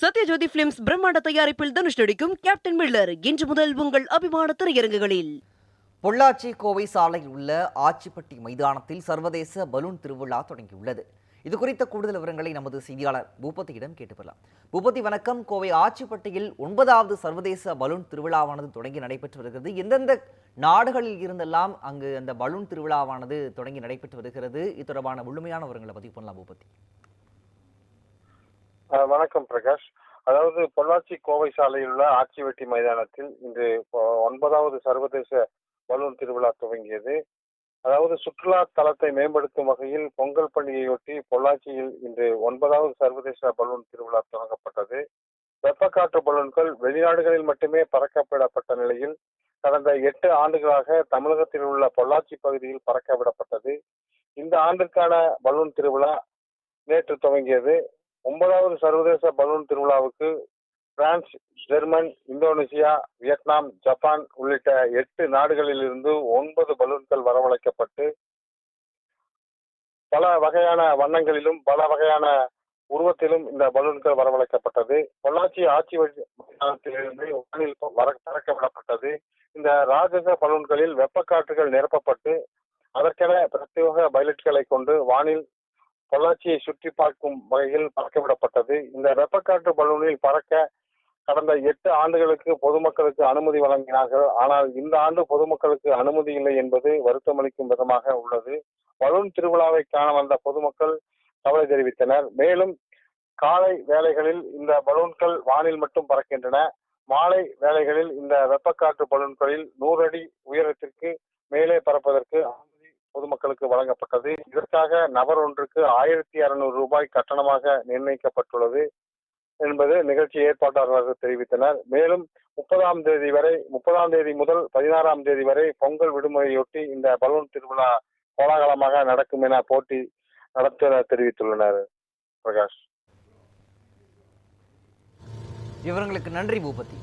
Sathyajothi films பிரம்மாண்ட தயாரிப்பில் தனுஷ் நடிக்கும் கேப்டன் மில்லர் இன்று முதல் உங்கள் அபிமான திரையரங்குகளில். பொள்ளாச்சி கோவை சாலையில் உள்ள ஆச்சிப்பட்டி மைதானத்தில் சர்வதேச பலூன் திருவிழா தொடங்கியுள்ளது. இது குறித்த கூடுதல் விவரங்களை நமது செய்தியாளர் பூபதியிடம் கேட்டுப்பெறலாம். பூபதி வணக்கம். கோவை ஆச்சிப்பட்டியில் 9வது சர்வதேச பலூன் திருவிழாவானது தொடங்கி நடைபெற்று வருகிறது. எந்தெந்த நாடுகளில் இருந்தெல்லாம் அங்கு அந்த பலூன் திருவிழாவானது தொடங்கி நடைபெற்று வருகிறது? இது தொடர்பான முழுமையான விவரங்களை பதிவு பண்ணலாம் பூபதி. வணக்கம் பிரகாஷ். அதாவது பொள்ளாச்சி கோவை சாலையில் உள்ள ஆச்சிவெட்டி மைதானத்தில் இன்று 9வது சர்வதேச பலூன் திருவிழா துவங்கியது. அதாவது சுற்றுலா தலத்தை மேம்படுத்தும் வகையில் பொங்கல் பண்டிகையொட்டி பொள்ளாச்சியில் இன்று 9வது சர்வதேச பலூன் திருவிழா தொடங்கப்பட்டது. வெப்பக்காற்று பலூன்கள் வெளிநாடுகளில் மட்டுமே பறக்கவிடப்பட்ட நிலையில் கடந்த 8 ஆண்டுகளாக தமிழகத்தில் உள்ள பொள்ளாச்சி பகுதியில் பறக்கவிடப்பட்டது. இந்த ஆண்டிற்கான பலூன் திருவிழா நேற்று துவங்கியது. 9வது சர்வதேச பலூன் திருவிழாவுக்கு France, German, Indonesia, Vietnam, Japan உள்ளிட்ட 8 நாடுகளில் இருந்து 9 பலூன்கள் வரவழைக்கப்பட்டு பல வகையான வண்ணங்களிலும் பல வகையான உருவத்திலும் இந்த பலூன்கள் வரவழைக்கப்பட்டது. பொள்ளாச்சி ஆட்சி மைதானத்திலிருந்து வானில் பறக்கவிடப்பட்டது. இந்த ராஜச பலூன்களில் வெப்பக்காற்றுகள் நிரப்பப்பட்டு அதற்கென பிரத்யேக பைலட்களை கொண்டு வானில் பொள்ளாச்சியை சுற்றி பார்க்கும் வகையில் பறக்கவிடப்பட்டது. இந்த வெப்பக்காற்று பலூனில் பறக்க கடந்த 8 ஆண்டுகளுக்கு பொதுமக்களுக்கு அனுமதி வழங்கினார்கள். ஆனால் இந்த ஆண்டு பொதுமக்களுக்கு அனுமதி இல்லை என்பது வருத்தமளிக்கும் விதமாக உள்ளது. பலூன் திருவிழாவை காண வந்த பொதுமக்கள் கவலை தெரிவித்தனர். மேலும் காலை வேளைகளில் இந்த பலூன்கள் வானில் மட்டும் பறக்கின்றன. மாலை வேளைகளில் இந்த வெப்பக்காற்று பலூன்களில் 100 அடி உயரத்திற்கு மேலே பறப்பதற்கு பொதுமக்களுக்கு வழங்கப்பட்டது. இதற்காக நபர் ஒன்றுக்கு 1600 ரூபாய் கட்டணமாக நிர்ணயிக்கப்பட்டுள்ளது என்பது நிகழ்ச்சி ஏற்பாட்டாளர்கள் தெரிவித்தனர். மேலும் 30ஆம் தேதி முதல் 16ஆம் தேதி வரை பொங்கல் விடுமுறையொட்டி இந்த பலூன் திருவிழா கோலாகலமாக நடக்கும் என போட்டி நடத்த தெரிவித்துள்ளனர். பிரகாஷ், விவரங்களுக்கு நன்றி பூபதி.